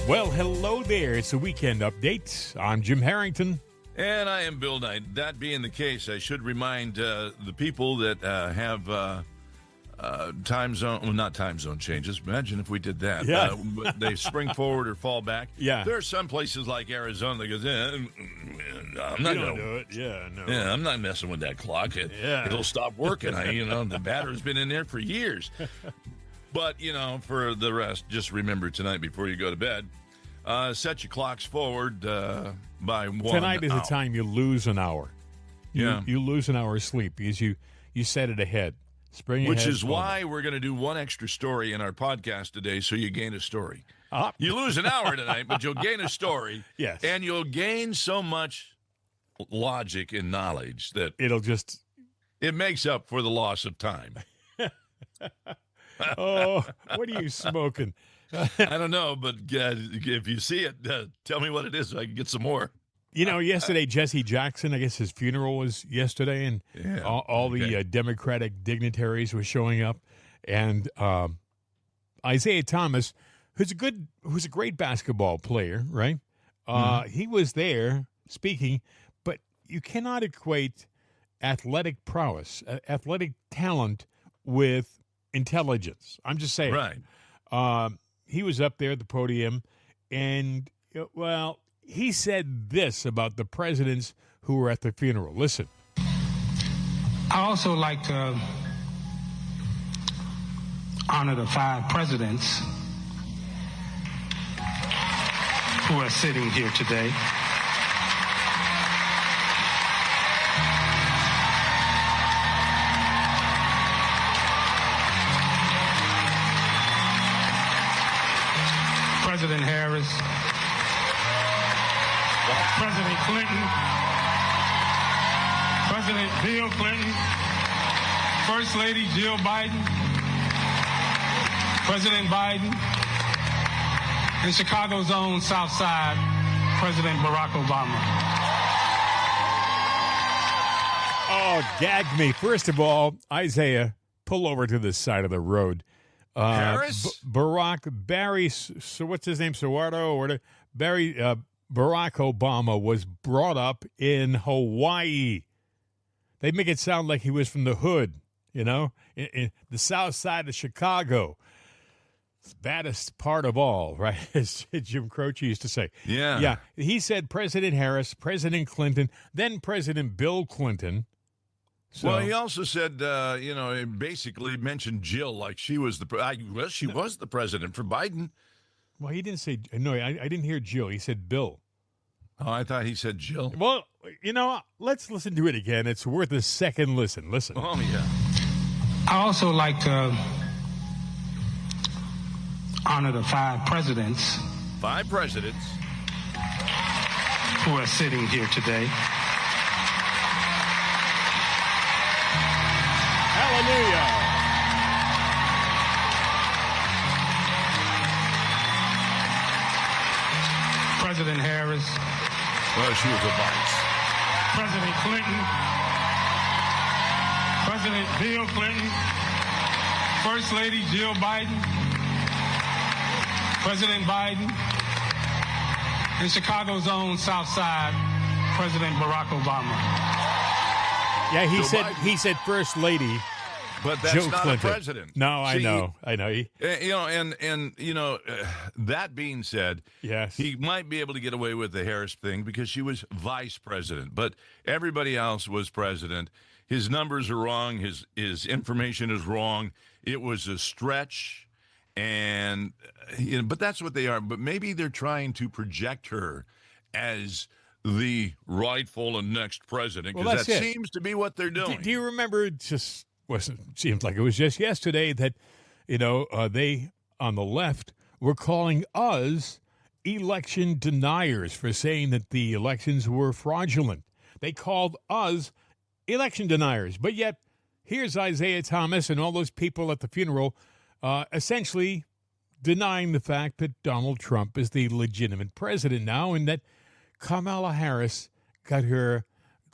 Well, hello there. It's a weekend update. I'm Jim Harrington. And I am Bill Knight. That being the case, I should remind the people that have time zone, well, not time zone changes. Imagine if we did that. Yeah. But they spring forward or fall back. Yeah. There are some places like Arizona that goes, I'm not You don't going do it. Yeah, no. Yeah, I'm not messing with that clock. It'll stop working. The battery's been in there for years. But, for the rest, just remember tonight before you go to bed, set your clocks forward by 1 Tonight is hour. the time you lose an hour. Yeah. You lose an hour of sleep because you set it ahead. Spring Which ahead, is why we're going to do one extra story in our podcast today, so you gain a story. You lose an hour tonight, but you'll gain a story. Yes. And you'll gain so much logic and knowledge that it'll just... it makes up for the loss of time. Oh, what are you smoking? I don't know, but if you see it, tell me what it is so I can get some more. Yesterday, Jesse Jackson, I guess his funeral was yesterday, and all okay. the Democratic dignitaries were showing up. And Isaiah Thomas, who's a great basketball player, right? He was there speaking, but you cannot equate athletic prowess, athletic talent with intelligence. I'm just saying. Right. He was up there at the podium, and, he said this about the presidents who were at the funeral. Listen. I also like to honor the 5 presidents who are sitting here today. President Harris, President Clinton, President Bill Clinton, First Lady Jill Biden, President Biden, and Chicago's own South Side, President Barack Obama. Oh, gag me. First of all, Isaiah, pull over to the side of the road. Harris? Barry, so what's his name, Suardo? Or Barack Obama was brought up in Hawaii. They make it sound like he was from the hood, in the south side of Chicago. It's the baddest part of all, right? As Jim Croce used to say. Yeah. Yeah. He said President Harris, President Clinton, then President Bill Clinton. So, Well, he also said, he basically mentioned Jill like she was she was the president for Biden. Well, he didn't say, no, I didn't hear Jill. He said Bill. Oh, I thought he said Jill. Well, let's listen to it again. It's worth a second listen. Listen. Oh, yeah. I also like to honor the 5 presidents 5 presidents. who are sitting here today. Hallelujah. President Harris, Well, she was a vice. President Clinton, President Bill Clinton, First Lady Jill Biden, President Biden, and Chicago's own South Side, President Barack Obama. Yeah, Joe he said First Lady. But that's Joe not Clinton. a president. No, I See, know. That being said, Yes. he might be able to get away with the Harris thing because she was vice president, but everybody else was president. His numbers are wrong. His information is wrong. It was a stretch, and but that's what they are. But maybe they're trying to project her as the rightful and next president because Well, that that's it. seems to be what they're doing. Do you remember? Seems like it was just yesterday that they on the left were calling us election deniers for saying that the elections were fraudulent. They called us election deniers, but yet here's Isaiah Thomas and all those people at the funeral essentially denying the fact that Donald Trump is the legitimate president now and that Kamala Harris got her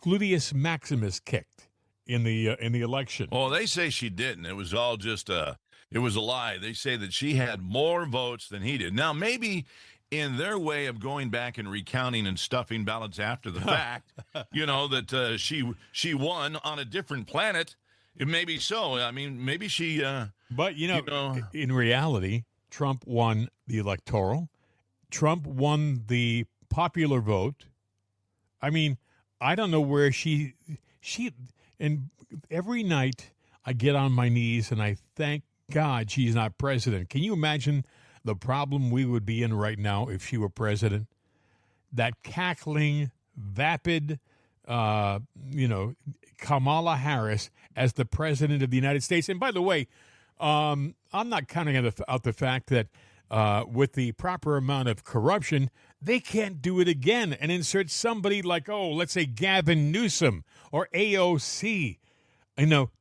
gluteus maximus kicked in the election. Well, they say she didn't. It was all just a It was a lie. They say that she had more votes than he did. Now, maybe in their way of going back and recounting and stuffing ballots after the fact, that she won on a different planet. It may be so. I mean, maybe she. But, in reality, Trump won the electoral. Trump won the popular vote. I mean, I don't know where and every night I get on my knees and I thank God she's not president. Can you imagine the problem we would be in right now if she were president? That cackling, vapid, Kamala Harris as the president of the United States. And by the way, I'm not counting out the fact that with the proper amount of corruption, they can't do it again and insert somebody like, let's say Gavin Newsom or AOC,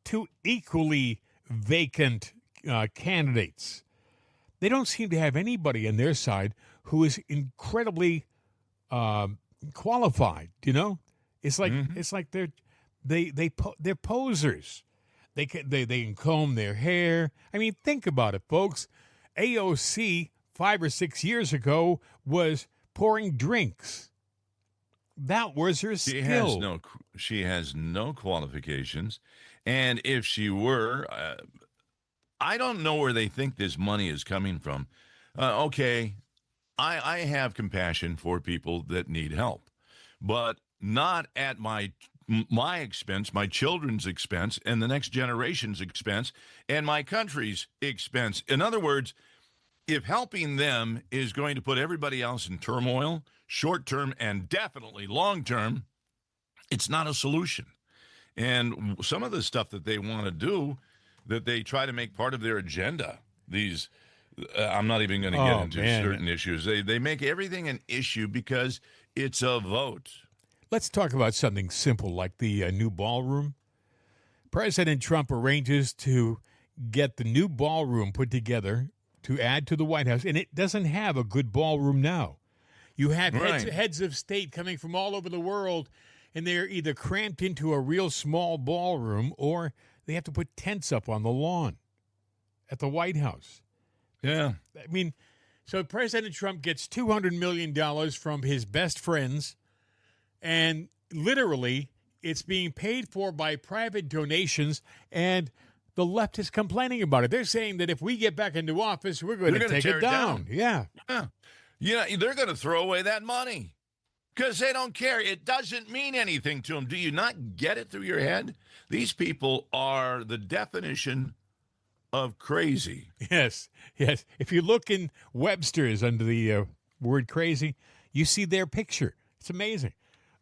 two equally vacant candidates. They don't seem to have anybody on their side who is incredibly qualified. It's like it's like they're posers. They can comb their hair. I mean, think about it, folks. AOC 5 or 6 years ago was pouring drinks. That was her skill. She has no qualifications, and if she were, I don't know where they think this money is coming from. Okay, I have compassion for people that need help, but not at my expense, my children's expense, and the next generation's expense, and my country's expense. In other words, if helping them is going to put everybody else in turmoil, short-term and definitely long-term, it's not a solution. And some of the stuff that they want to do, that they try to make part of their agenda, I'm not even going to get into certain issues. They make everything an issue because it's a vote. Let's talk about something simple like the new ballroom. President Trump arranges to get the new ballroom put together to add to the White House, and it doesn't have a good ballroom now. You have heads of state coming from all over the world, and they're either cramped into a real small ballroom or they have to put tents up on the lawn at the White House. Yeah. I mean, so President Trump gets $200 million from his best friends, and literally it's being paid for by private donations, and the left is complaining about it. They're saying that if we get back into office, we're going to take it down. Yeah. They're going to throw away that money because they don't care. It doesn't mean anything to them. Do you not get it through your head? These people are the definition of crazy. Yes. If you look in Webster's under the word crazy, you see their picture. It's amazing.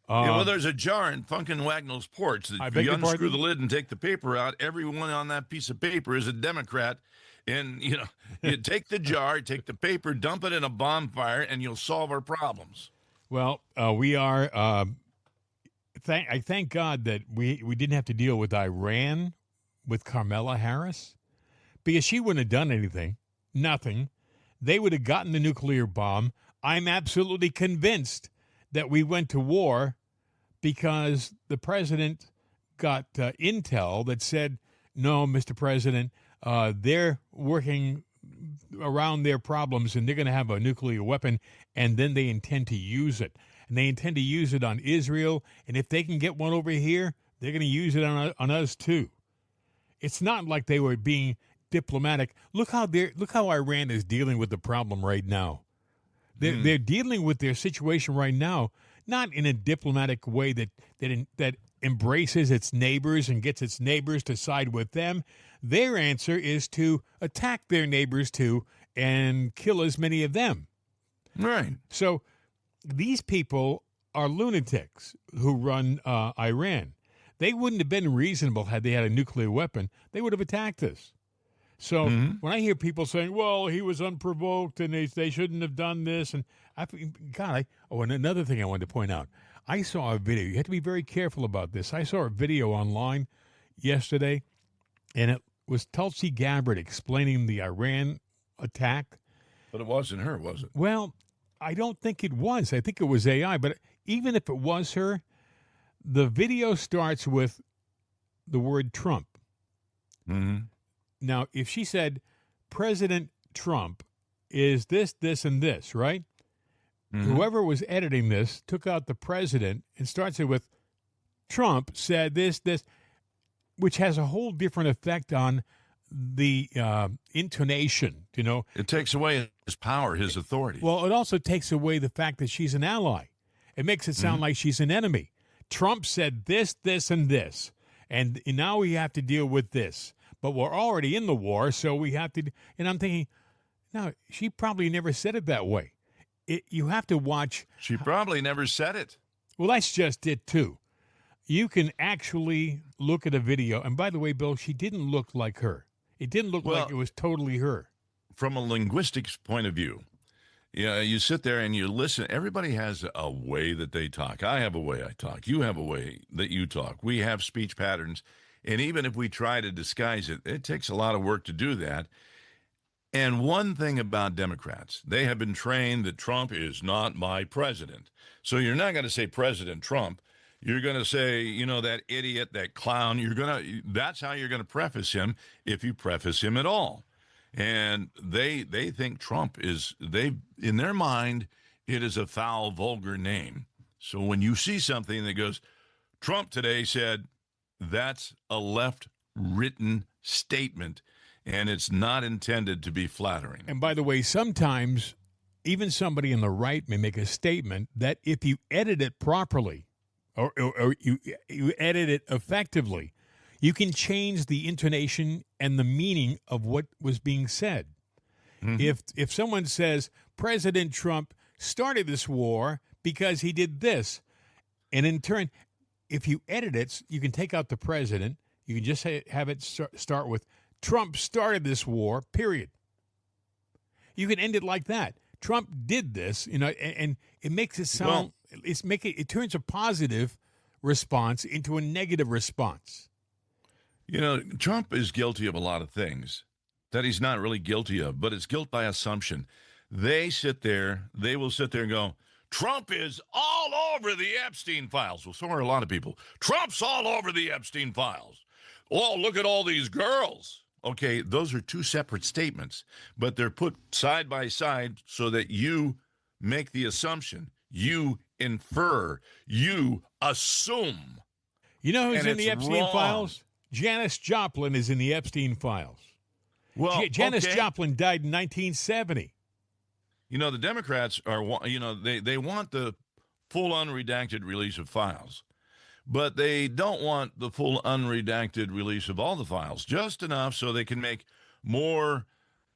There's a jar in Funkin' Wagnall's porch. If you unscrew the lid and take the paper out, everyone on that piece of paper is a Democrat. And, you take the jar, take the paper, dump it in a bonfire, and you'll solve our problems. Well, we are, I thank God that we didn't have to deal with Iran with Kamala Harris, because she wouldn't have done anything, nothing. They would have gotten the nuclear bomb. I'm absolutely convinced that we went to war because the president got intel that said, no, Mr. President, they're working around their problems and they're going to have a nuclear weapon, and then they intend to use it. And they intend to use it on Israel, and if they can get one over here, they're going to use it on us too. It's not like they were being diplomatic. Look how Iran is dealing with the problem right now. They're dealing with their situation right now, not in a diplomatic way that embraces its neighbors and gets its neighbors to side with them. Their answer is to attack their neighbors too and kill as many of them. Right. So these people are lunatics who run Iran. They wouldn't have been reasonable had they had a nuclear weapon. They would have attacked us. So when I hear people saying, well, he was unprovoked and they shouldn't have done this, and and another thing I wanted to point out, I saw a video. You have to be very careful about this. I saw a video online yesterday, and it was Tulsi Gabbard explaining the Iran attack. But it wasn't her, was it? Well, I don't think it was. I think it was AI. But even if it was her, the video starts with the word Trump. Mm-hmm. Now, if she said, President Trump is this, this, and this, right? Mhm. Whoever was editing this took out the president and starts it with Trump said this, this, which has a whole different effect on the intonation, you know. It takes away his power, his authority. Well, it also takes away the fact that she's an ally. It makes it sound like she's an enemy. Trump said this, this, and this, and now we have to deal with this. But we're already in the war, so we have to. And I'm thinking, no, she probably never said it that way. You have to watch. She probably never said it. Well, that's just it, too. You can actually look at a video. And by the way, Bill, she didn't look like her. It didn't look like it was totally her. From a linguistics point of view, you sit there and you listen. Everybody has a way that they talk. I have a way I talk. You have a way that you talk. We have speech patterns. And even if we try to disguise it, it takes a lot of work to do that. And one thing about Democrats, they have been trained that Trump is not my president. So you're not going to say President Trump. You're going to say, that idiot, that clown. That's how you're going to preface him, if you preface him at all. And they think Trump in their mind, it is a foul, vulgar name. So when you see something that goes, Trump today said, that's a left-written statement, and it's not intended to be flattering. And by the way, sometimes even somebody on the right may make a statement that if you edit it properly, or you edit it effectively, you can change the intonation and the meaning of what was being said. Mm-hmm. If someone says President Trump started this war because he did this, and in turn, if you edit it, you can take out the president. You can just have it start with Trump started this war, period. You can end it like that. Trump did this, and it makes it sound. It turns a positive response into a negative response. Trump is guilty of a lot of things that he's not really guilty of, but it's guilt by assumption. They will sit there and go, Trump is all over the Epstein files. Well, so are a lot of people. Trump's all over the Epstein files. Oh, look at all these girls. Okay, those are two separate statements, but they're put side by side so that you make the assumption, you infer, you assume. You know who's in the Epstein files? Janis Joplin is in the Epstein files. Well, Janis Joplin died in 1970. The Democrats are, they want the full unredacted release of files, but they don't want the full unredacted release of all the files, just enough so they can make more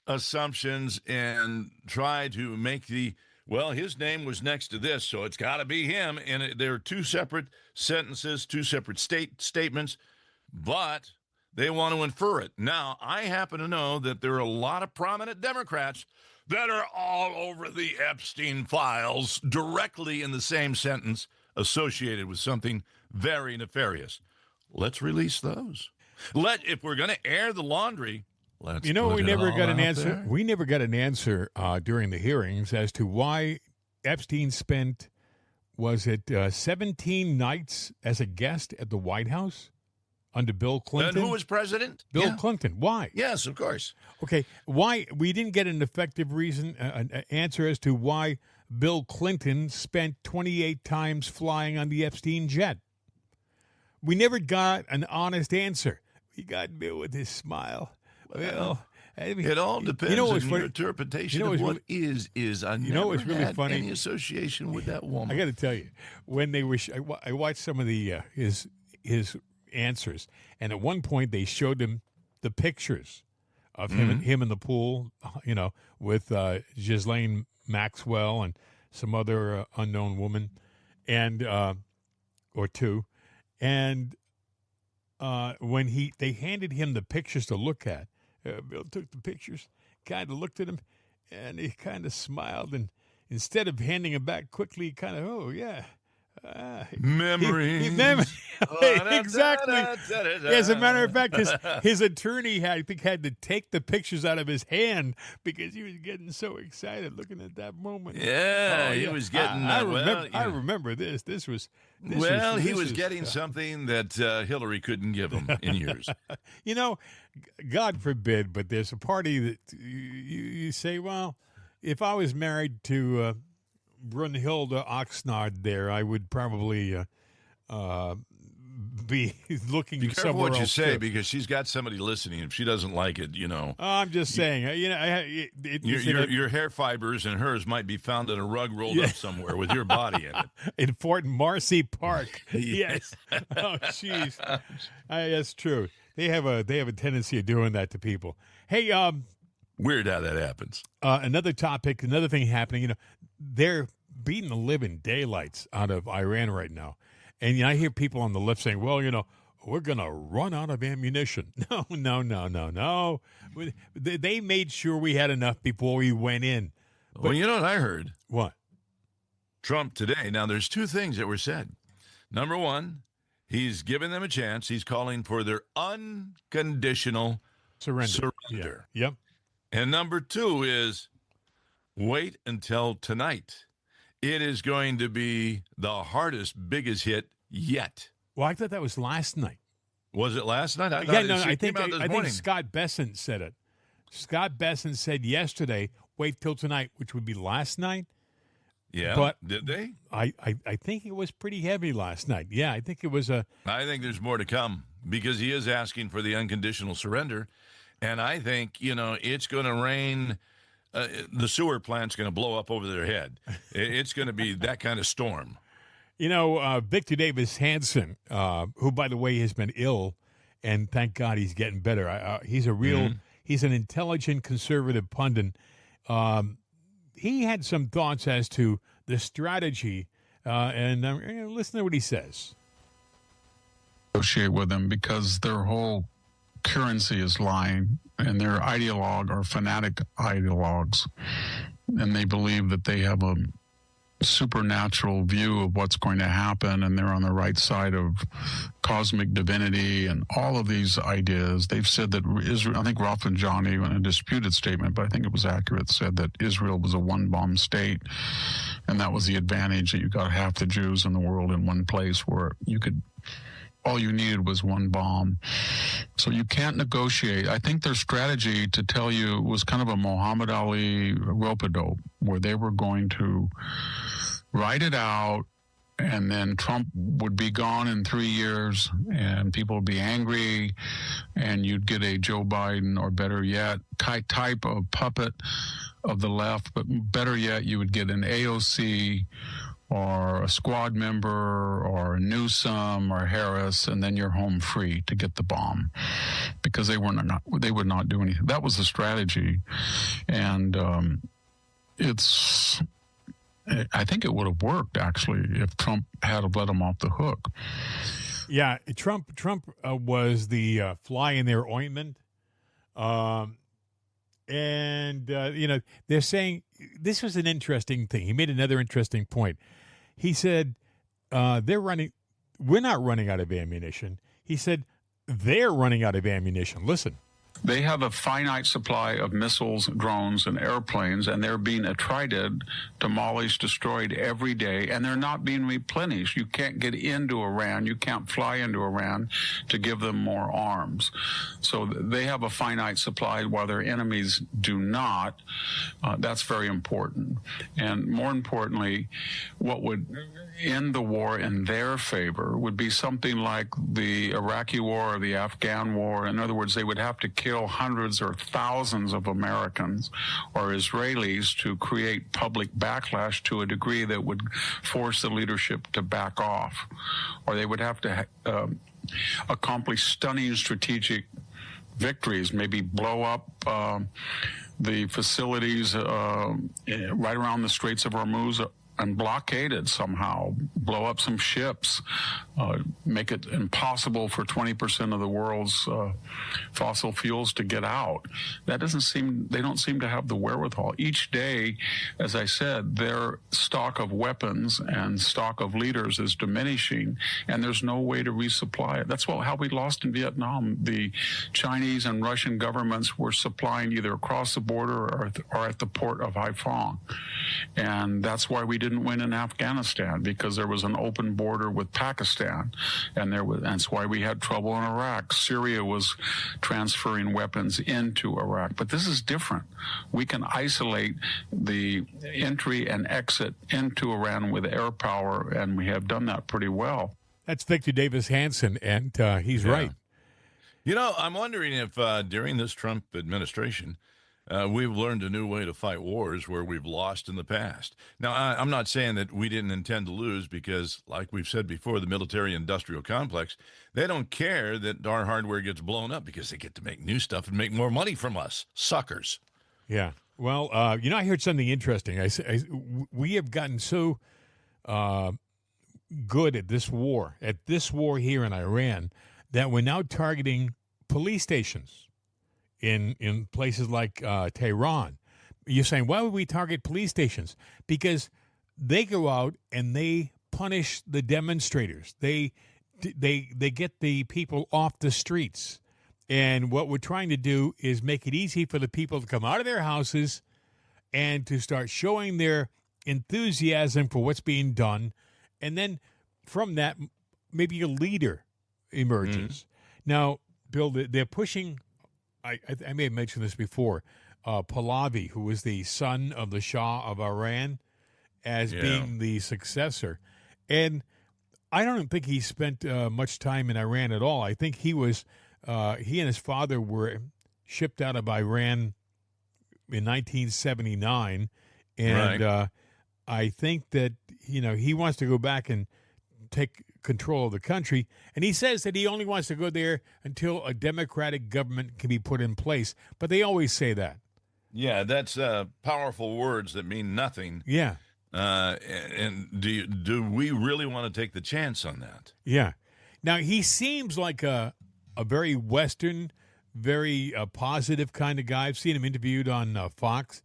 assumptions and try to make his name was next to this, so it's got to be him. And there are two separate sentences, two separate statements, but they want to infer it. Now, I happen to know that there are a lot of prominent Democrats that are all over the Epstein files directly in the same sentence associated with something very nefarious. Let's release those. If we're going to air the laundry, let's we never got an answer. There. We never got an answer during the hearings as to why Epstein spent, 17 nights as a guest at the White House under Bill Clinton? And who was president? Bill Clinton. Why? Yes, of course. Okay, why? We didn't get an effective reason, an answer as to why Bill Clinton spent 28 times flying on the Epstein jet. We never got an honest answer. We got Bill with his smile. Well, it all depends on your interpretation of what is. I never had any association with that woman. I got to tell you, when they were, I watched some of the his answers, and at one point they showed him the pictures of him in the pool, with Ghislaine Maxwell and some other unknown woman, and or two, and when they handed him the pictures to look at, Bill took the pictures, kind of looked at him, and he kind of smiled, and instead of handing them back quickly, he kind of, Memories. Exactly. As a matter of fact, his attorney had to take the pictures out of his hand because he was getting so excited looking at that moment. Yeah, he was getting. I remember this. He was getting something that Hillary couldn't give him in years. God forbid, but there's a party that you say, well, if I was married to Brunhilde Oxnard there, I would probably be looking Be careful somewhere what you else say too. because she's got somebody listening. If she doesn't like it, I'm just saying, your hair fibers and hers might be found in a rug rolled up somewhere with your body in it. in Fort Marcy Park. Yes. Oh, jeez. That's true. They have a tendency of doing that to people. Hey, Weird how that happens. another topic, another thing happening. They're beating the living daylights out of Iran right now, and I hear people on the left saying, "Well, we're gonna run out of ammunition." No. They made sure we had enough before we went in. Well, you know what I heard? What? Trump today. Now, there's two things that were said. Number one, he's giving them a chance. He's calling for their unconditional surrender. Yeah. Yep. And number two is wait until tonight. It is going to be the hardest, biggest hit yet. Well, I thought that was last night. Was it last night? I thought I think morning. Scott Besant said it. Scott Besant said yesterday, wait till tonight, which would be last night. Yeah, but did they? I think it was pretty heavy last night. Yeah, I think it was a. I think there's more to come because he is asking for the unconditional surrender. And I think, it's going to rain. The sewer plant's going to blow up over their head. It's going to be that kind of storm. Victor Davis Hanson, who, by the way, has been ill, and thank God he's getting better. He's a real, he's an intelligent conservative pundit. He had some thoughts as to the strategy, and listen to what he says. Negotiate with them because their whole currency is lying, and their ideologue are fanatic ideologues, and they believe that they have a supernatural view of what's going to happen, and they're on the right side of cosmic divinity and all of these ideas. They've said that Israel, I think Rafsanjani, in a disputed statement, but I think it was accurate, said that Israel was a one-bomb state, and that was the advantage, that you got half the Jews in the world in one place where all you needed was one bomb. So you can't negotiate. I think their strategy, to tell you, was kind of a Muhammad Ali rope-a-dope, where they were going to write it out, and then Trump would be gone in 3 years, and people would be angry, and you'd get a Joe Biden, or better yet, type of puppet of the left, but better yet, you would get an AOC or a squad member or Newsom or Harris, and then you're home free to get the bomb, because they would not do anything. That was the strategy, and I think it would have worked, actually, if Trump had let him off the hook. Yeah, Trump was the fly in their ointment, and they're saying this was an interesting thing. He made another interesting point. He said, we're not running out of ammunition. He said, they're running out of ammunition. Listen. They have a finite supply of missiles, drones, and airplanes, and they're being attrited, demolished, destroyed every day, and they're not being replenished. You can't get into Iran. You can't fly into Iran to give them more arms. So they have a finite supply while their enemies do not. That's very important. And more importantly, what would end the war in their favor would be something like the Iraqi war or the Afghan war. In other words, they would have to kill hundreds or thousands of Americans or Israelis to create public backlash to a degree that would force the leadership to back off. Or they would have to accomplish stunning strategic victories, maybe blow up the facilities right around the Straits of Hormuz and blockaded somehow, blow up some ships, make it impossible for 20% of the world's fossil fuels to get out. They don't seem to have the wherewithal. Each day, as I said, their stock of weapons and stock of leaders is diminishing, and there's no way to resupply it. That's how we lost in Vietnam. The Chinese and Russian governments were supplying either across the border or at the port of Haiphong. And that's why we didn't win in Afghanistan, because there was an open border with Pakistan, and that's why we had trouble in Iraq. Syria was transferring weapons into Iraq, but this is different. We can isolate the entry and exit into Iran with air power, and we have done that pretty well. That's Victor Davis Hanson, and he's right. You know, I'm wondering if during this Trump administration, we've learned a new way to fight wars where we've lost in the past. Now, I'm not saying that we didn't intend to lose because, like we've said before, the military-industrial complex, they don't care that our hardware gets blown up because they get to make new stuff and make more money from us. Suckers. Yeah. Well, I heard something interesting. We have gotten so good at this war here in Iran, that we're now targeting police stations in places like Tehran. You're saying, why would we target police stations? Because they go out and they punish the demonstrators. They get the people off the streets. And what we're trying to do is make it easy for the people to come out of their houses and to start showing their enthusiasm for what's being done. And then from that, maybe a leader emerges. Now, Bill, they're pushing, I may have mentioned this before, Pahlavi, who was the son of the Shah of Iran, as being the successor. And I don't think he spent much time in Iran at all. I think he and his father were shipped out of Iran in 1979. And I think that, he wants to go back and take control of the country. And he says that he only wants to go there until a democratic government can be put in place. But they always say that. Yeah, that's powerful words that mean nothing. Yeah. And do we really want to take the chance on that? Yeah. Now, he seems like a very Western, very positive kind of guy. I've seen him interviewed on Fox.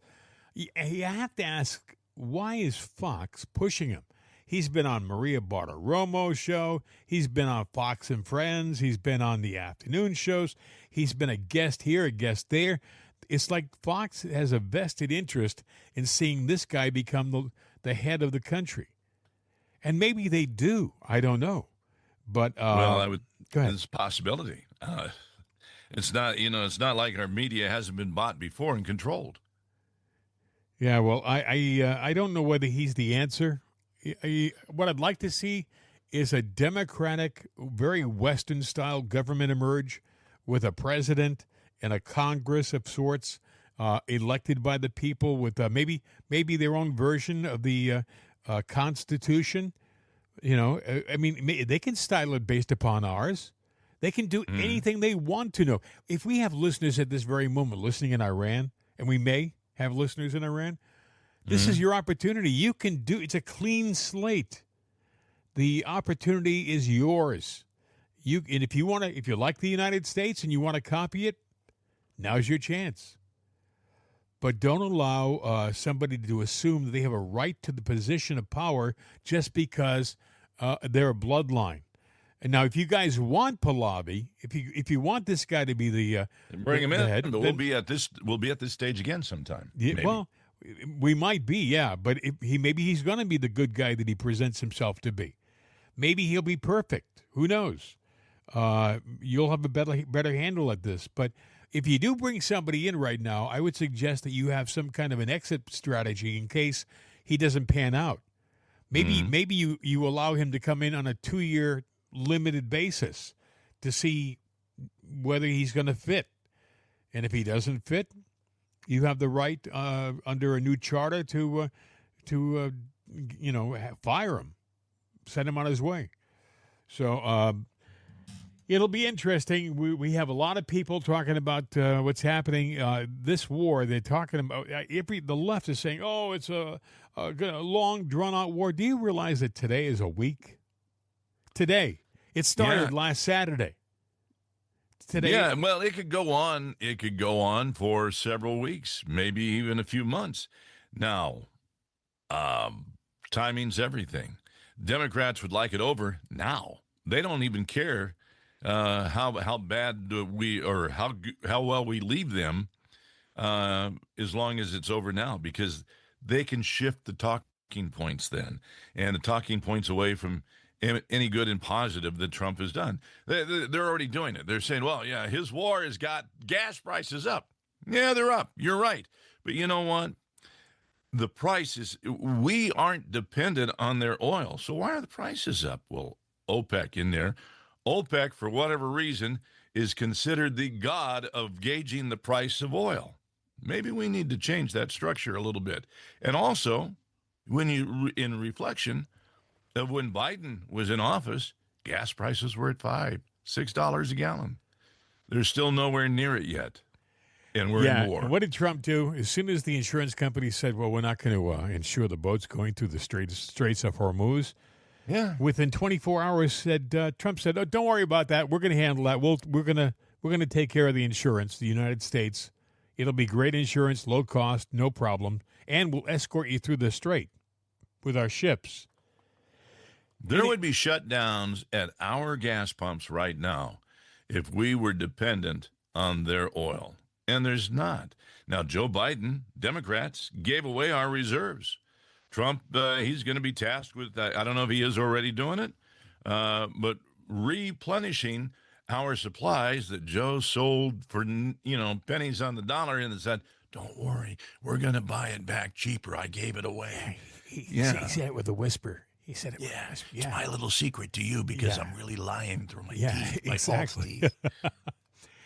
You have to ask, why is Fox pushing him? He's been on Maria Bartiromo's show. He's been on Fox and Friends. He's been on the afternoon shows. He's been a guest here, a guest there. It's like Fox has a vested interest in seeing this guy become the head of the country. And maybe they do. I don't know. But well, I would. Go ahead. It's a possibility. It's not. It's not like our media hasn't been bought before and controlled. Yeah. Well, I don't know whether he's the answer. What I'd like to see is a democratic, very Western-style government emerge with a president and a Congress of sorts elected by the people with maybe their own version of the Constitution. They can style it based upon ours. They can do anything they want to know. If we have listeners at this very moment listening in Iran, and we may have listeners in Iran, this is your opportunity. You can do it's a clean slate. The opportunity is yours. And if you like the United States and you want to copy it, now's your chance. But don't allow somebody to assume that they have a right to the position of power just because they're a bloodline. And now, if you guys want Pahlavi, if you want this guy to be the bring him in, head, but we'll be at this stage again sometime. Yeah, well, we might be, yeah. But maybe he's going to be the good guy that he presents himself to be. Maybe he'll be perfect. Who knows? You'll have a better handle at this. But if you do bring somebody in right now, I would suggest that you have some kind of an exit strategy in case he doesn't pan out. Maybe you allow him to come in on a 2-year limited basis to see whether he's going to fit. And if he doesn't fit, you have the right under a new charter to fire him, send him on his way. So It'll be interesting. We have a lot of people talking about what's happening. This war, they're talking about the left is saying, "Oh, it's a long, drawn out war." Do you realize that today is a week? Today, it started last Saturday. Today, Yeah, well, it could go on. It could go on for several weeks, maybe even a few months. Now, timing's everything. Democrats would like it over now. They don't even care how bad we or how well we leave them, as long as it's over now, because they can shift the talking points then, and the talking points away from any good and positive that Trump has done. They're already doing it. They're saying, well, yeah, his war has got gas prices up. Yeah, they're up. You're right. But you know what? The prices, we aren't dependent on their oil. So why are the prices up? Well, OPEC in there. OPEC, for whatever reason, is considered the god of gauging the price of oil. Maybe we need to change that structure a little bit. And also, when you, in reflection of when Biden was in office, gas prices were at $5, $6 a gallon. They're still nowhere near it yet. And we're in war. And what did Trump do? As soon as the insurance company said, well, we're not going to insure the boats going through the Straits of Hormuz, within 24 hours, Trump said, "Oh, don't worry about that. We're going to handle that. We're going to take care of the insurance. The United States, it'll be great insurance, low cost, no problem, and we'll escort you through the strait with our ships." There would be shutdowns at our gas pumps right now if we were dependent on their oil. And there's not. Now, Joe Biden, Democrats, gave away our reserves. Trump, he's going to be tasked with, I don't know if he is already doing it, but replenishing our supplies that Joe sold for, pennies on the dollar and said, "Don't worry, we're going to buy it back cheaper. I gave it away." He said it with a whisper. He said it with a whisper. It's my little secret to you because I'm really lying through my teeth, my exactly. false teeth.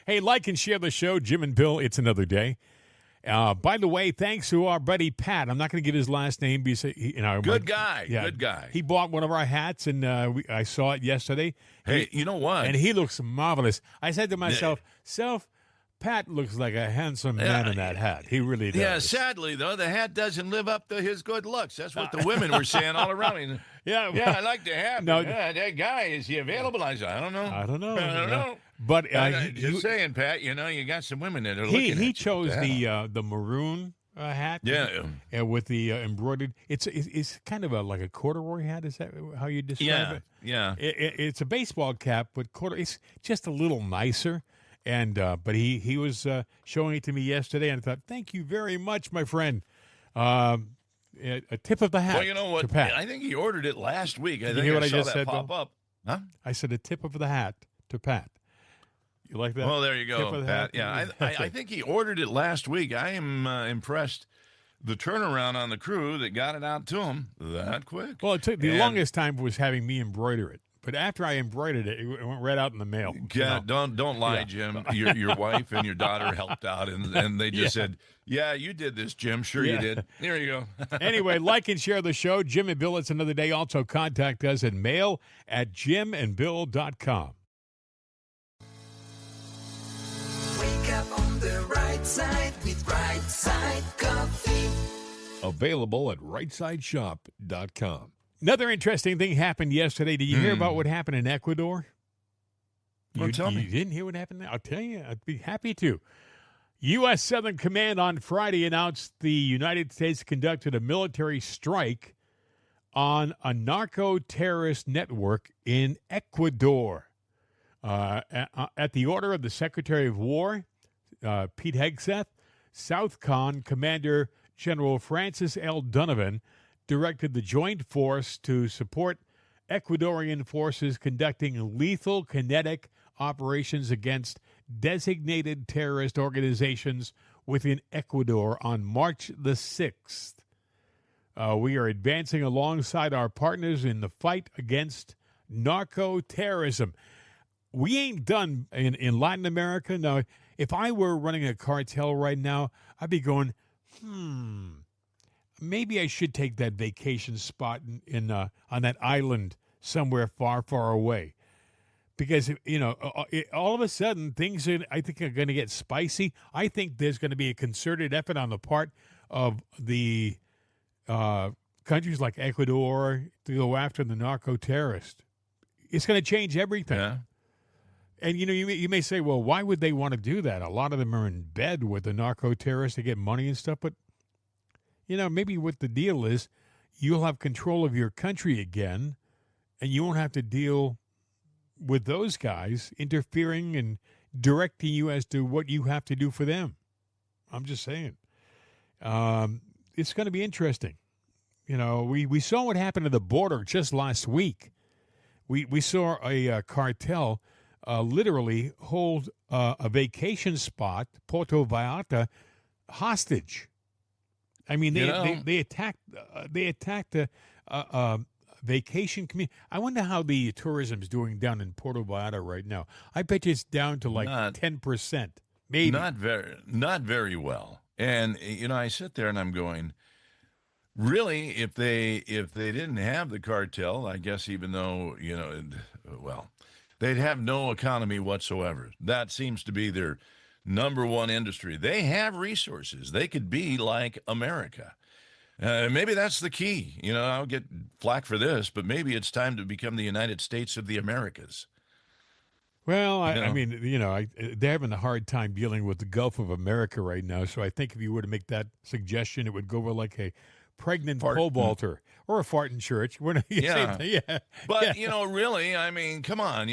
Hey, like and share the show, Jim and Bill. It's another day. By the way, thanks to our buddy Pat. I'm not going to give his last name because Good guy. Good guy. He bought one of our hats, and I saw it yesterday. Hey, you know what? And he looks marvelous. I said to myself, Pat looks like a handsome man in that hat. He really does. Yeah, sadly, though, the hat doesn't live up to his good looks. That's what the women were saying all around me. Yeah, I like the hat. No, that guy, is he available? I said, I don't know. But just saying, Pat, you got some women that are looking at you. He chose the maroon hat. Yeah. With the embroidered. It's kind of like a corduroy hat. Is that how you describe it? Yeah. It's a baseball cap, but it's just a little nicer. And but he was showing it to me yesterday, and I thought, thank you very much, my friend. A tip of the hat. Well, you know what? To Pat. I think he ordered it last week. Did you hear what I just said? Pop up. Huh? I said a tip of the hat to Pat. You like that? Well, there you go, Pat. Yeah, I think he ordered it last week. I am impressed. The turnaround on the crew that got it out to him that quick. Well, it took the longest time was having me embroider it. But after I embroidered it, it went right out in the mail. Yeah, don't lie, Jim. Your wife and your daughter helped out, and they just said, "Yeah, you did this, Jim. Sure you did. There you go." Anyway, like and share the show. Jim and Bill, it's another day. Also contact us at mail@jimandbill.com. Wake up on the right side with Right Side Coffee. Available at rightsideshop.com. Another interesting thing happened yesterday. Did you hear about what happened in Ecuador? Tell me. You didn't hear what happened there? I'll tell you. I'd be happy to. U.S. Southern Command on Friday announced the United States conducted a military strike on a narco-terrorist network in Ecuador. At the order of the Secretary of War, Pete Hegseth, Southcon Commander General Francis L. Donovan directed the joint force to support Ecuadorian forces conducting lethal kinetic operations against designated terrorist organizations within Ecuador on March the 6th. We are advancing alongside our partners in the fight against narco-terrorism. We ain't done in Latin America. Now, if I were running a cartel right now, I'd be going, maybe I should take that vacation spot on that island somewhere far, far away. because all of a sudden things I think are going to get spicy. I think there's going to be a concerted effort on the part of the countries like Ecuador to go after the narco terrorist. It's going to change everything. Yeah. And you may say, well, why would they want to do that? A lot of them are in bed with the narco terrorists to get money and stuff. But maybe what the deal is, you'll have control of your country again, and you won't have to deal with those guys interfering and directing you as to what you have to do for them. I'm just saying. It's going to be interesting. We saw what happened at the border just last week. We saw a cartel literally hold a vacation spot, Puerto Vallarta, hostage. I mean, they attacked a vacation community. I wonder how the tourism is doing down in Puerto Vallarta right now. I bet you it's down to like 10%, maybe. Not very well. And I sit there and I'm going, really, if they didn't have the cartel, I guess even though they'd have no economy whatsoever. That seems to be their number one industry. They have resources. They could be like America. Maybe that's the key. I'll get flack for this, but maybe it's time to become the United States of the Americas. Well, I mean, they're having a hard time dealing with the Gulf of America right now. So I think if you were to make that suggestion, it would go over like a pregnant pole vaulter or a fart in church. Yeah. But, really, I mean, come on,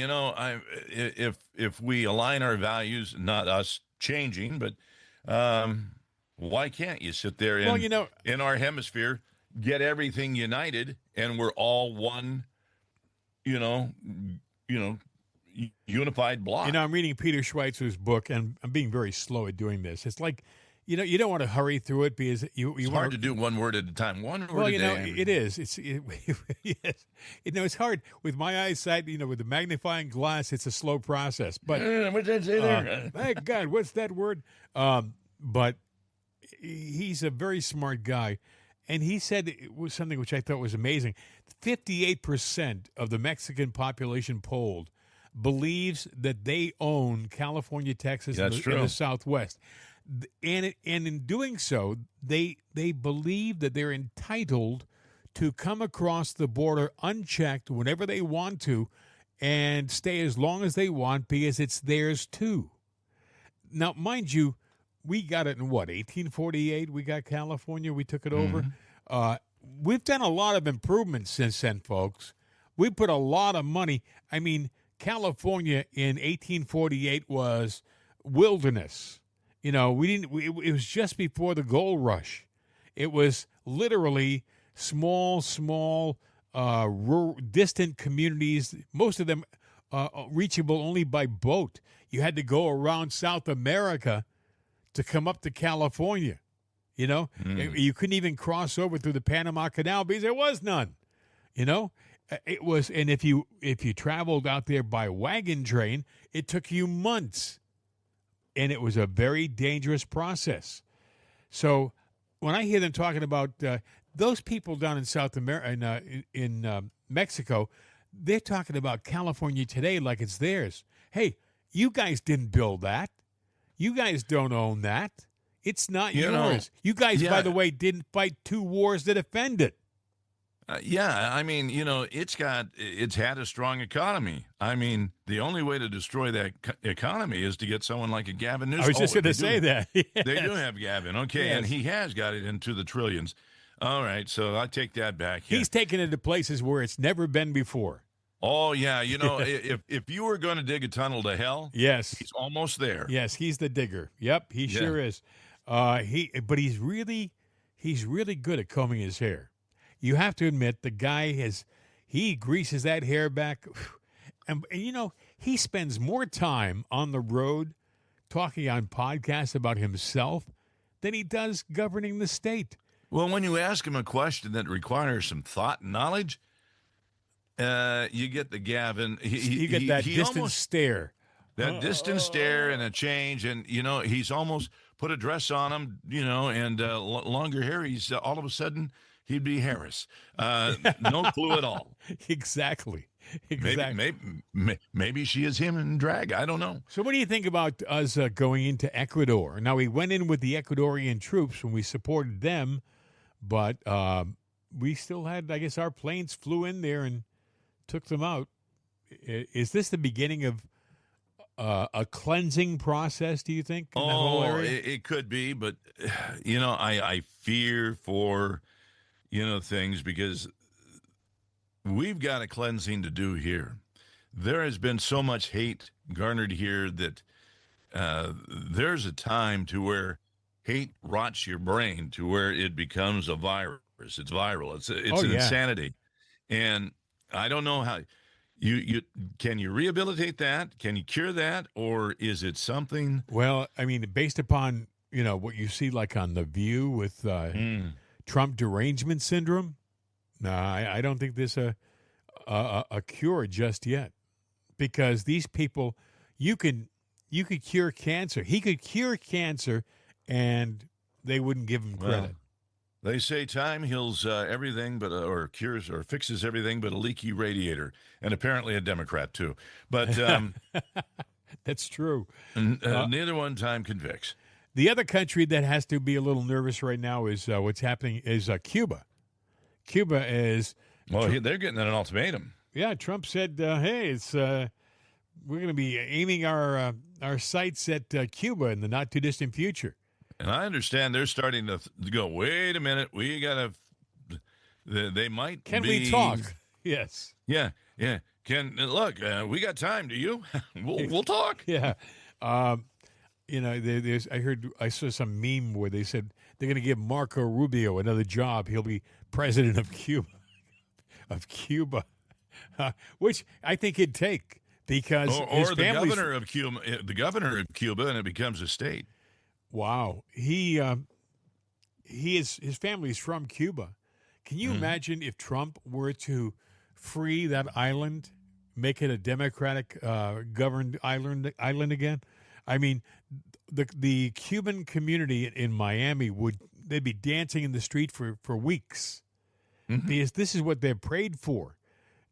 if we align our values, not us changing, but why can't you sit there in our hemisphere, get everything united, and we're all one, unified block? I'm reading Peter Schweitzer's book, and I'm being very slow at doing this. It's like, you don't want to hurry through it because it's hard to do one word at a time. One word a day. It is. Yes. It's hard with my eyesight. With the magnifying glass, it's a slow process. But what did I say there? Thank God, what's that word? But he's a very smart guy, and he said it was something which I thought was amazing. 58% of the Mexican population polled believes that they own California, Texas, and the Southwest. And in doing so, they believe that they're entitled to come across the border unchecked whenever they want to and stay as long as they want because it's theirs too. Now, mind you, we got it in 1848? We got California. We took it over. We've done a lot of improvements since then, folks. We put a lot of money. I mean, California in 1848 was wilderness. It was just before the gold rush. It was literally small, rural, distant communities, most of them reachable only by boat. You had to go around South America to come up to California. You couldn't even cross over through the Panama Canal because there was none. It was, and if you traveled out there by wagon train, it took you months. And it was a very dangerous process. So when I hear them talking about those people down in South America, in Mexico, they're talking about California today like it's theirs. Hey, you guys didn't build that. You guys don't own that. It's not yours. You guys, by the way, didn't fight 2 wars to defend it. I mean, it's had a strong economy. I mean, the only way to destroy that economy is to get someone like a Gavin Newsom. I was just going to say that. Yes. They do have Gavin, okay, yes. And he has got it into the trillions. All right, so I take that back. Yeah. He's taken it to places where it's never been before. Oh, yeah, if you were going to dig a tunnel to hell, yes, he's almost there. Yes, he's the digger. Yep, he sure is. But he's really good at combing his hair. You have to admit, the guy he greases that hair back. And he spends more time on the road talking on podcasts about himself than he does governing the state. Well, when you ask him a question that requires some thought and knowledge, you get the Gavin. You get that distant stare. That distant stare and a change. And, he's almost put a dress on him, and longer hair. He's all of a sudden, he'd be Harris. No clue at all. Exactly. Maybe she is him in drag. I don't know. So what do you think about us going into Ecuador? Now, we went in with the Ecuadorian troops when we supported them, but we still had, I guess, our planes flew in there and took them out. Is this the beginning of a cleansing process, do you think, in that whole area? It could be, but, I fear for, things because we've got a cleansing to do here. There has been so much hate garnered here that there's a time to where hate rots your brain to where it becomes a virus. It's viral. It's an insanity. And I don't know how you can you rehabilitate that? Can you cure that? Or is it something? Well, I mean, based upon, what you see like on The View with Trump derangement syndrome, no, I don't think there's a cure just yet, because these people, you could cure cancer. He could cure cancer, and they wouldn't give him credit. Well, they say time heals everything, but or cures or fixes everything, but a leaky radiator, and apparently a Democrat too. But that's true. Neither one time can fix. The other country that has to be a little nervous right now is what's happening is Cuba. Cuba is. Well, they're getting an ultimatum. Yeah, Trump said, "Hey, it's we're going to be aiming our sights at Cuba in the not too distant future." And I understand they're starting to go. Wait a minute, we got to. They might. Can we talk? Yes. Yeah. Can look? We got time. Do you? We'll talk. Yeah. I saw some meme where they said they're going to give Marco Rubio another job. He'll be president of Cuba. Which I think he'd take, because or the governor of Cuba, and it becomes a state. Wow, his family's from Cuba. Can you imagine if Trump were to free that island, make it a democratic governed island again? I mean, the Cuban community in Miami they'd be dancing in the street for weeks. Because this is what they've prayed for.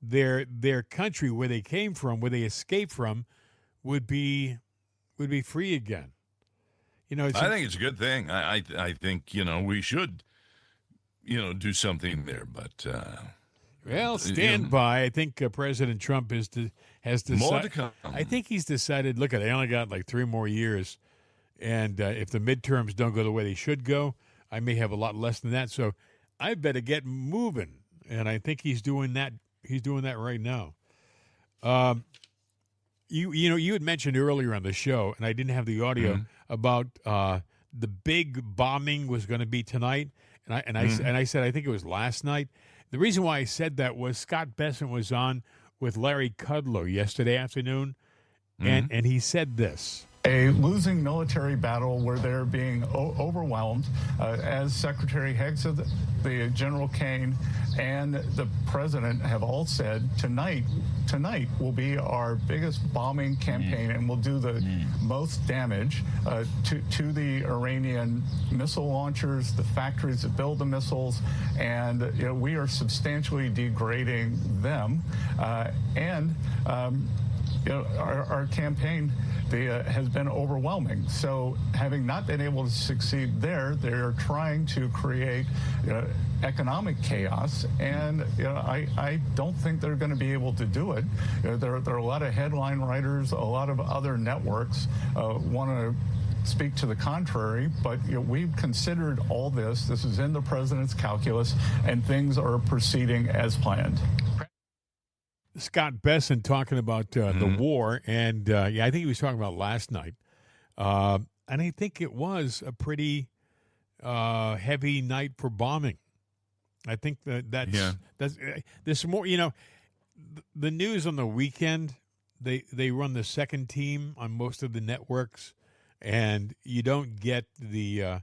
Their country, where they came from, where they escaped from, would be free again. I think it's a good thing. I think we should do something there. But stand by. I think President Trump has decided. More to come. I think he's decided. Look, they only got like 3 more years, and if the midterms don't go the way they should go, I may have a lot less than that. So I better get moving, and I think he's doing that. He's doing that right now. You had mentioned earlier on the show, and I didn't have the audio about the big bombing was going to be tonight, and I said I think it was last night. The reason why I said that was Scott Besson was on with Larry Kudlow yesterday afternoon, and he said this. A losing military battle where they're being overwhelmed. As Secretary Hegg said, the General Kane and the President have all said tonight will be our biggest bombing campaign, and will do the most damage to the Iranian missile launchers, the factories that build the missiles, and we are substantially degrading them. Our campaign has been overwhelming. So having not been able to succeed there, they're trying to create economic chaos, and I don't think they're going to be able to do it. There are a lot of headline writers, a lot of other networks want to speak to the contrary, but we've considered all this. This is in the president's calculus, and things are proceeding as planned. Scott Besson talking about the war, and I think he was talking about last night, and I think it was a pretty heavy night for bombing. I think that's there's more. The news on the weekend, they run the second team on most of the networks, and you don't get the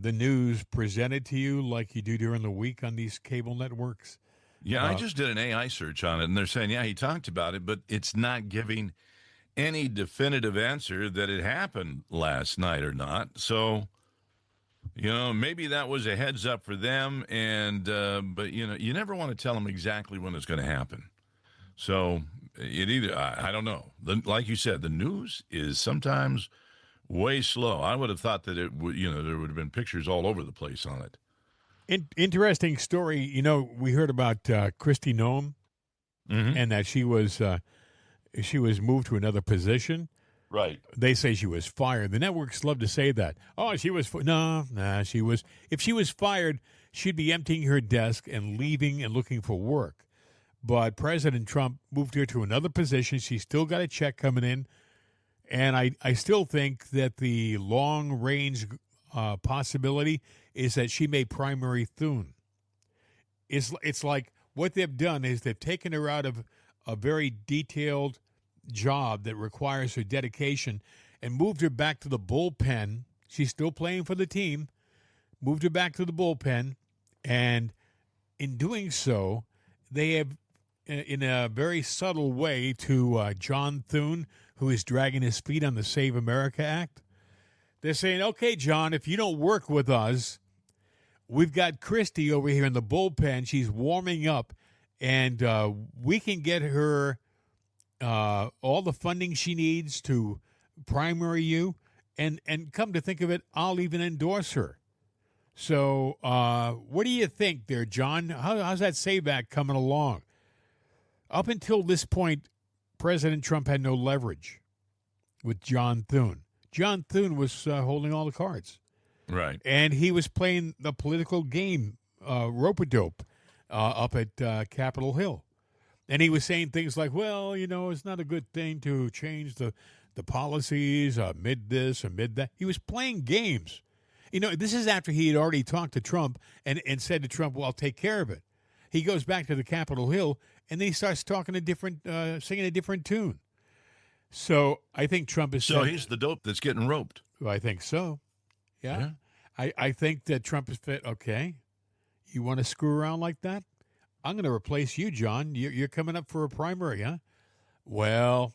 news presented to you like you do during the week on these cable networks. Yeah, I just did an AI search on it, and they're saying, he talked about it, but it's not giving any definitive answer that it happened last night or not. So, You know, maybe that was a heads up for them, and but you never want to tell them exactly when it's going to happen. So I don't know. Like you said, the news is sometimes way slow. I would have thought that it would, there would have been pictures all over the place on it. Interesting story. We heard about Kristi Noem, and that she was moved to another position. Right. They say she was fired. The networks love to say that. Oh, she was she was. If she was fired, she'd be emptying her desk and leaving and looking for work. But President Trump moved her to another position. She's still got a check coming in. And I still think that the long-range possibility is that she may primary Thune. It's like what they've done is they've taken her out of a very detailed job that requires her dedication and moved her back to the bullpen. She's still playing for the team. Moved her back to the bullpen. And in doing so, they have, in a very subtle way, to John Thune, who is dragging his feet on the Save America Act. They're saying, okay, John, if you don't work with us, we've got Kristi over here in the bullpen. She's warming up, and we can get her all the funding she needs to primary you. And come to think of it, I'll even endorse her. So what do you think there, John? How's that Save-Back coming along? Up until this point, President Trump had no leverage with John Thune. John Thune was holding all the cards. Right. And he was playing the political game, rope-a-dope, up at Capitol Hill. And he was saying things like, well, it's not a good thing to change the policies amid this, amid that. He was playing games. This is after he had already talked to Trump and said to Trump, well, I'll take care of it. He goes back to the Capitol Hill, and then he starts talking singing a different tune. So I think Trump is... So he's the dope that's getting roped. I think so. Yeah. I think that Trump is fit. Okay, you want to screw around like that? I'm going to replace you, John. You're coming up for a primary, huh? Well,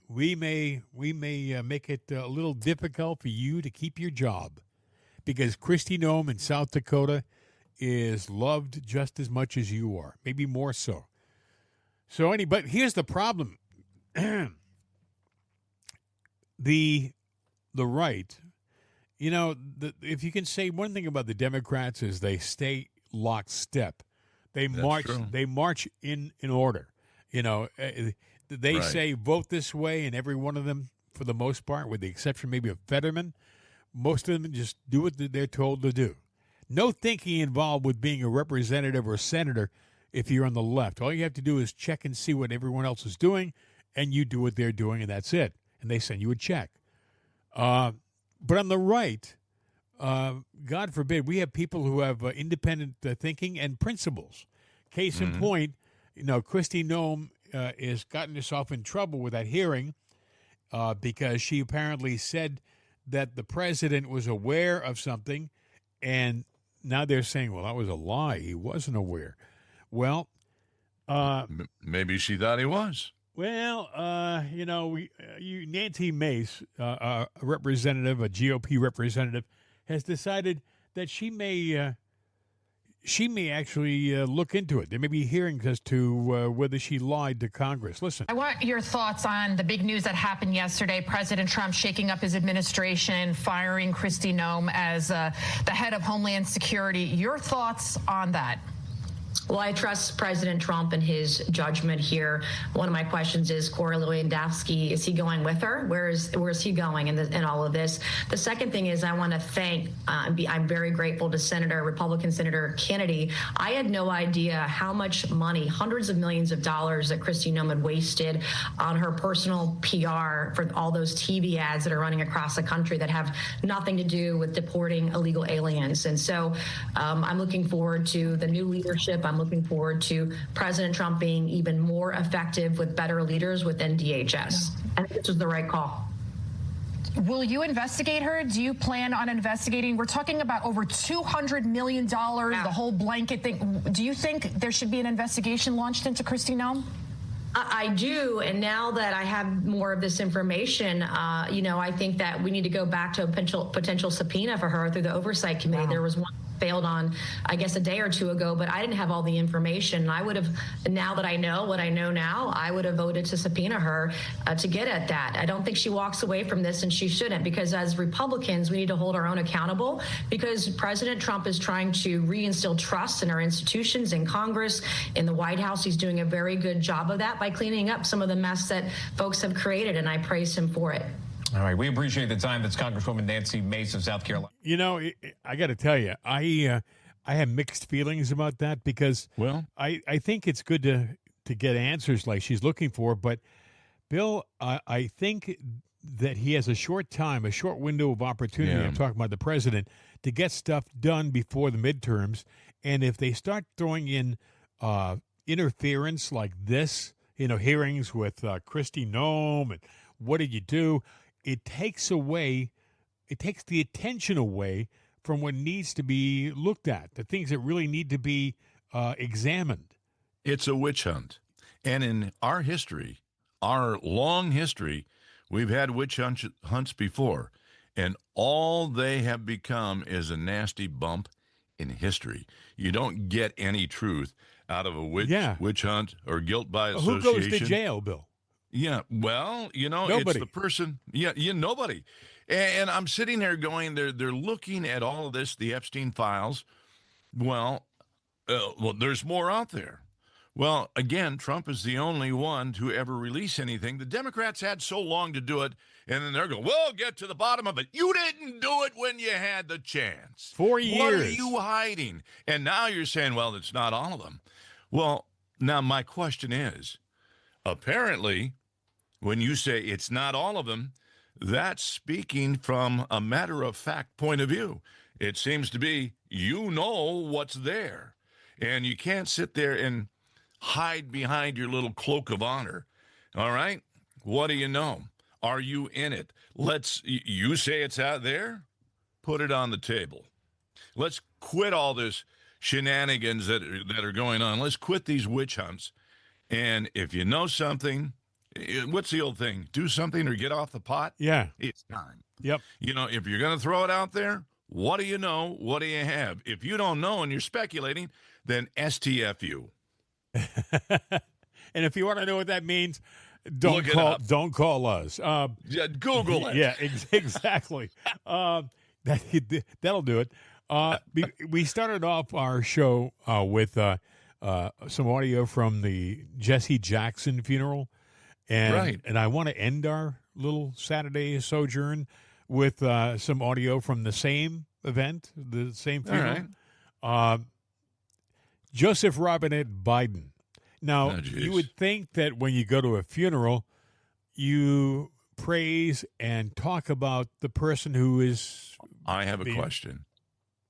we may make it a little difficult for you to keep your job because Kristi Noem in South Dakota is loved just as much as you are, maybe more so. But here's the problem. The right, if you can say one thing about the Democrats is they stay lockstep. They march in order. They Right. say vote this way, and every one of them, for the most part, with the exception maybe of Fetterman, most of them just do what they're told to do. No thinking involved with being a representative or senator if you're on the left. All you have to do is check and see what everyone else is doing, and you do what they're doing, and that's it. And they send you a check. But on the right, God forbid, we have people who have independent thinking and principles. Case in point, Kristi Noem has gotten herself in trouble with that hearing because she apparently said that the president was aware of something, and now they're saying, well, that was a lie. He wasn't aware. Well, maybe she thought he was. Well, Nancy Mace, a representative, a GOP representative, has decided that she may actually look into it. There may be hearings as to whether she lied to Congress. Listen. I want your thoughts on the big news that happened yesterday. President Trump shaking up his administration, firing Kristi Noem as the head of Homeland Security. Your thoughts on that? Well, I trust President Trump and his judgment here. One of my questions is, Corey Lewandowski, is he going with her? Where is he going in all of this? The second thing is I want to thank, I'm very grateful to Republican Senator Kennedy. I had no idea how much money, hundreds of millions of dollars that Kristi Noem had wasted on her personal PR for all those TV ads that are running across the country that have nothing to do with deporting illegal aliens. And so I'm looking forward to the new leadership. I'm looking forward to President Trump being even more effective with better leaders within DHS. I think this was the right call. Will you investigate her? Do you plan on investigating? We're talking about over $200 million, the whole blanket thing. Do you think there should be an investigation launched into Kristi Noem? I do, and now that I have more of this information, I think that we need to go back to a potential subpoena for her through the Oversight Committee. Wow. There was one failed on, I guess, a day or two ago, but I didn't have all the information. I would have, now that I know what I know now, I would have voted to subpoena her to get at that. I don't think she walks away from this, and she shouldn't, because as Republicans, we need to hold our own accountable, because President Trump is trying to reinstill trust in our institutions, in Congress, in the White House. He's doing a very good job of that by cleaning up some of the mess that folks have created, and I praise him for it. All right, we appreciate the time. That's Congresswoman Nancy Mace of South Carolina. You know, I got to tell you, I have mixed feelings about that, because I think it's good to get answers like she's looking for. But, Bill, I think that he has a short window of opportunity. Yeah. I'm talking about the president, to get stuff done before the midterms. And if they start throwing in interference like this, hearings with Kristi Noem and what did you do? It takes the attention away from what needs to be looked at, the things that really need to be examined. It's a witch hunt. And in our history, our long history, we've had witch hunts before. And all they have become is a nasty bump in history. You don't get any truth out of a witch hunt or guilt by association. Who goes to jail, Bill? Yeah, well, nobody. It's the person. Yeah, nobody. And I'm sitting there going, they're looking at all of this, the Epstein files. Well, there's more out there. Well, again, Trump is the only one to ever release anything. The Democrats had so long to do it, and then they're going, we'll get to the bottom of it. You didn't do it when you had the chance. 4 years. What are you hiding? And now you're saying, well, it's not all of them. Well, now my question is, apparently, when you say it's not all of them, that's speaking from a matter-of-fact point of view. It seems to be what's there, and you can't sit there and hide behind your little cloak of honor. All right? What do you know? Are you in it? You say it's out there? Put it on the table. Let's quit all this shenanigans that are going on. Let's quit these witch hunts. And if you know something, what's the old thing? Do something or get off the pot? Yeah. It's time. Yep. If you're going to throw it out there, what do you know? What do you have? If you don't know and you're speculating, then STFU. And if you want to know what that means, don't call us. Google it. Yeah, exactly. That'll do it. We started off our show with some audio from the Jesse Jackson funeral, and I want to end our little Saturday sojourn with some audio from the same event, the same funeral. All right. Joseph Robinette Biden. Now, you would think that when you go to a funeral, you praise and talk about the person who is... I have a question.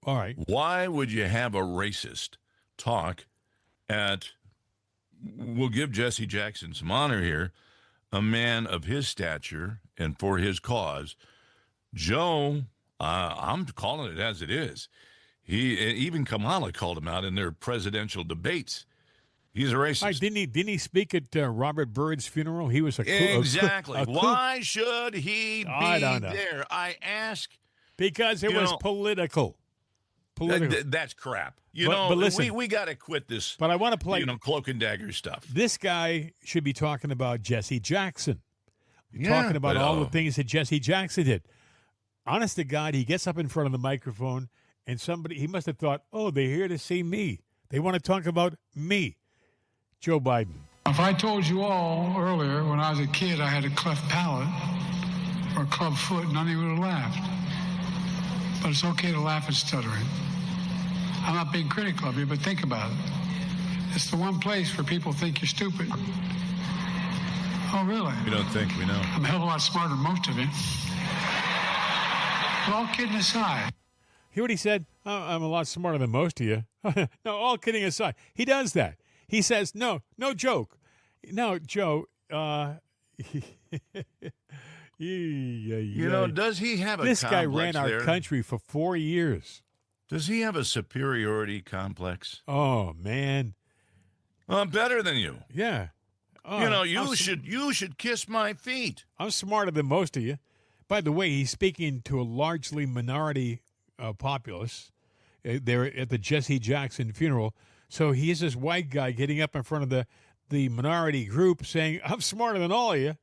All right. Why would you have a racist talk at... We'll give Jesse Jackson some honor here, a man of his stature and for his cause. Joe, I'm calling it as it is. Even Kamala called him out in their presidential debates. He's a racist. Right, didn't he speak at Robert Byrd's funeral? He was exactly. Why should he be there? I ask because it was political. That's crap. But listen, we got to quit this. But I want to play cloak and dagger stuff. This guy should be talking about Jesse Jackson. Talking about all the things that Jesse Jackson did. Honest to God, he gets up in front of the microphone, and he must have thought, oh, they're here to see me. They want to talk about me. Joe Biden. If I told you all earlier when I was a kid I had a cleft palate or a club foot, none of you would have laughed. But it's okay to laugh at stuttering. I'm not being critical of you, but think about it. It's the one place where people think you're stupid. Oh, really? We don't think we know. I'm a hell of a lot smarter than most of you. But all kidding aside. Hear what he said? Oh, I'm a lot smarter than most of you. No, all kidding aside. He does that. He says, no joke. No, Joe, does he have a This guy ran there? our country for 4 years. Does he have a superiority complex? Oh, man. Well, I'm better than you. Yeah. You should kiss my feet. I'm smarter than most of you. By the way, he's speaking to a largely minority populace there at the Jesse Jackson funeral. So he's this white guy getting up in front of the minority group saying, I'm smarter than all of you.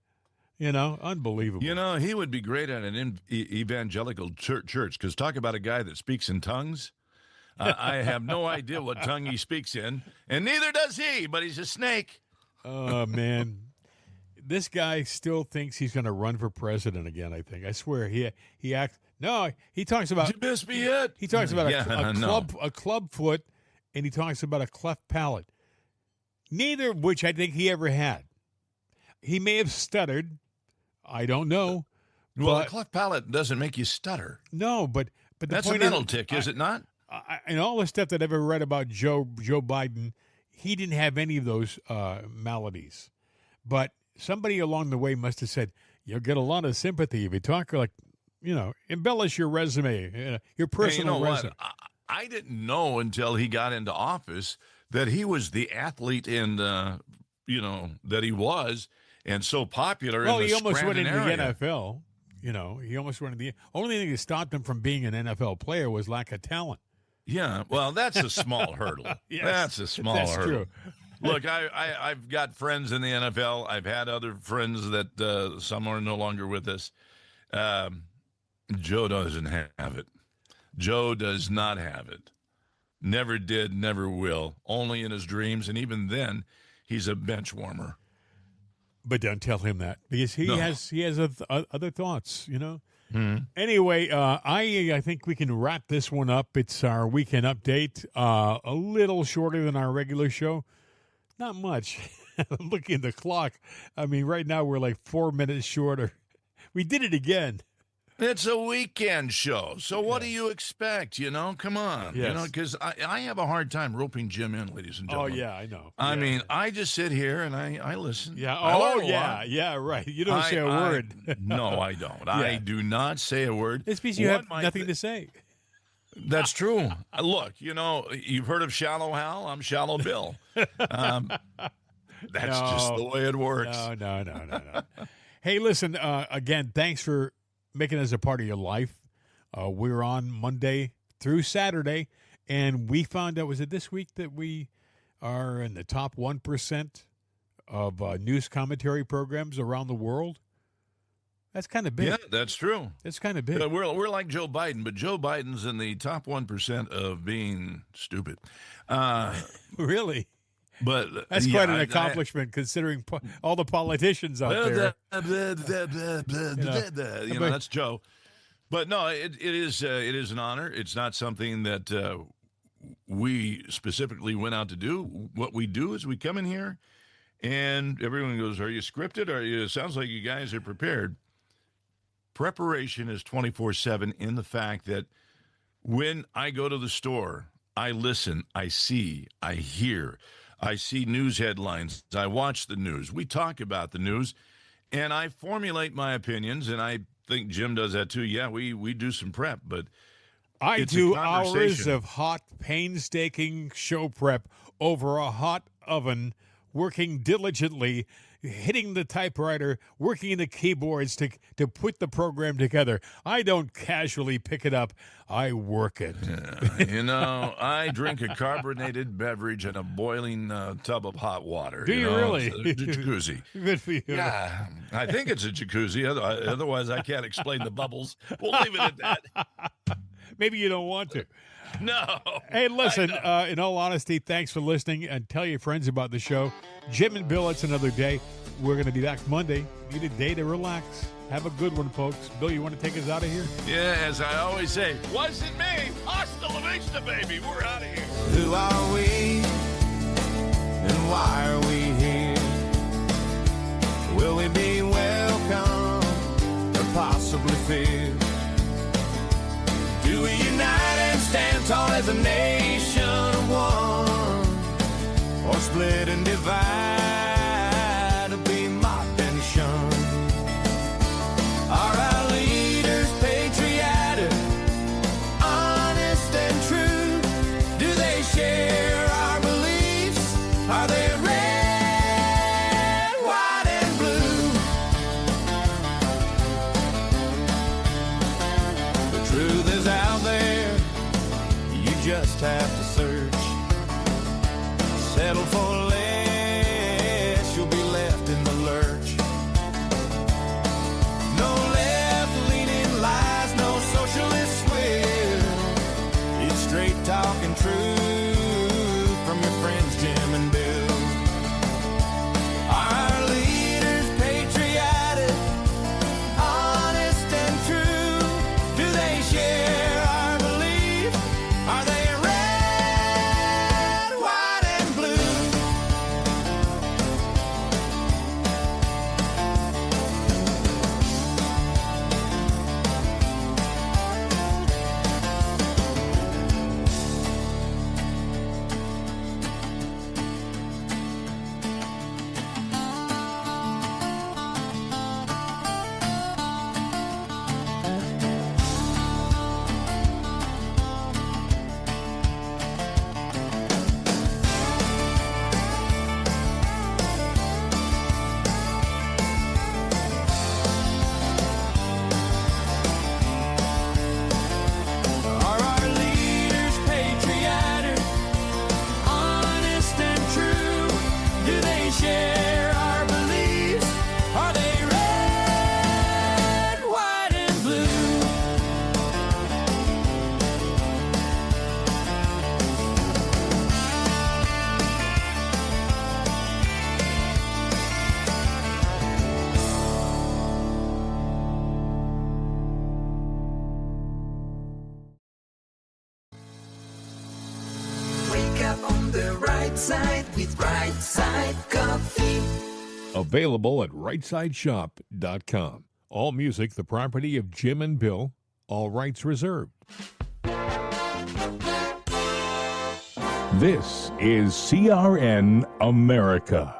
Unbelievable. He would be great at an evangelical church, because talk about a guy that speaks in tongues. I have no idea what tongue he speaks in, and neither does he, but he's a snake. Oh, man. This guy still thinks he's going to run for president again, I think. I swear. He acts. No, he talks about. You missed me yet? He talks about a club foot, and he talks about a cleft palate. Neither of which I think he ever had. He may have stuttered. I don't know. Well, a cleft palate doesn't make you stutter. No, but the that's point a mental is, tick, is it not? In all the stuff that I've ever read about Joe Biden, he didn't have any of those maladies. But somebody along the way must have said, you'll get a lot of sympathy if you talk like, embellish your resume, your personal resume. What? I didn't know until he got into office that he was the athlete that he was, and so popular in the he almost went Scranton into the area. NFL. He almost went into the only thing that stopped him from being an NFL player was lack of talent. Yeah, well, that's a small hurdle. Yes, that's a small hurdle. True. Look, I've got friends in the NFL. I've had other friends that some are no longer with us. Joe doesn't have it. Joe does not have it. Never did, never will. Only in his dreams, and even then, he's a bench warmer. But don't tell him that, because he has other thoughts, Mm-hmm. Anyway, I think we can wrap this one up. It's our weekend update, a little shorter than our regular show. Not much. Looking at the clock, I mean, right now we're like 4 minutes shorter. We did it again. It's a weekend show, so what do you expect? Come on. Yes. Because I have a hard time roping Jim in, ladies and gentlemen. Oh, yeah, I know. I mean, I just sit here and I listen. Yeah. I learn a yeah. lot. Yeah, right. You don't say a word. No, I don't. I do not say a word. It's because you have nothing to say. That's true. Look, you've heard of Shallow Hal. I'm Shallow Bill. That's just the way it works. No. Hey, listen, again, thanks for making us a part of your life. We're on Monday through Saturday, and we found out, was it this week, that we are in the top 1% of news commentary programs around the world? That's kind of big. Yeah, that's true. It's kind of big. We're like Joe Biden, but Joe Biden's in the top 1% of being stupid. Really? But that's quite an accomplishment, considering all the politicians out there. That's Joe. But no, it is an honor. It's not something that we specifically went out to do. What we do is we come in here, and everyone goes, "Are you scripted? It sounds like you guys are prepared." Preparation is 24/7 in the fact that when I go to the store, I listen, I see, I hear. I see news headlines. I watch the news. We talk about the news, and I formulate my opinions, and I think Jim does that too. Yeah, we do some prep, but I do hours of hot, painstaking show prep over a hot oven, working diligently, hitting the typewriter, working the keyboards to put the program together. I don't casually pick it up. I work it. I drink a carbonated beverage in a boiling tub of hot water. Do you really? It's a jacuzzi. Good for you. Yeah, I think it's a jacuzzi. Otherwise, I can't explain the bubbles. We'll leave it at that. Maybe you don't want to. No. Hey, listen, in all honesty, thanks for listening, and tell your friends about the show. Jim and Bill, it's another day. We're going to be back Monday. Need a day to relax. Have a good one, folks. Bill, you want to take us out of here? Yeah, as I always say, wasn't me. Hasta la vista, baby. We're out of here. Who are we? And why are we here? Will we be welcome or possibly feared? Do we unite and stand tall as a nation of one, or split and divide, or be mocked and shunned? Are our leaders patriotic, honest and true? Do they share our beliefs? Are they Side with Right Side Coffee. Available at rightsideshop.com. All music the property of Jim and Bill. All rights reserved. This is CRN America.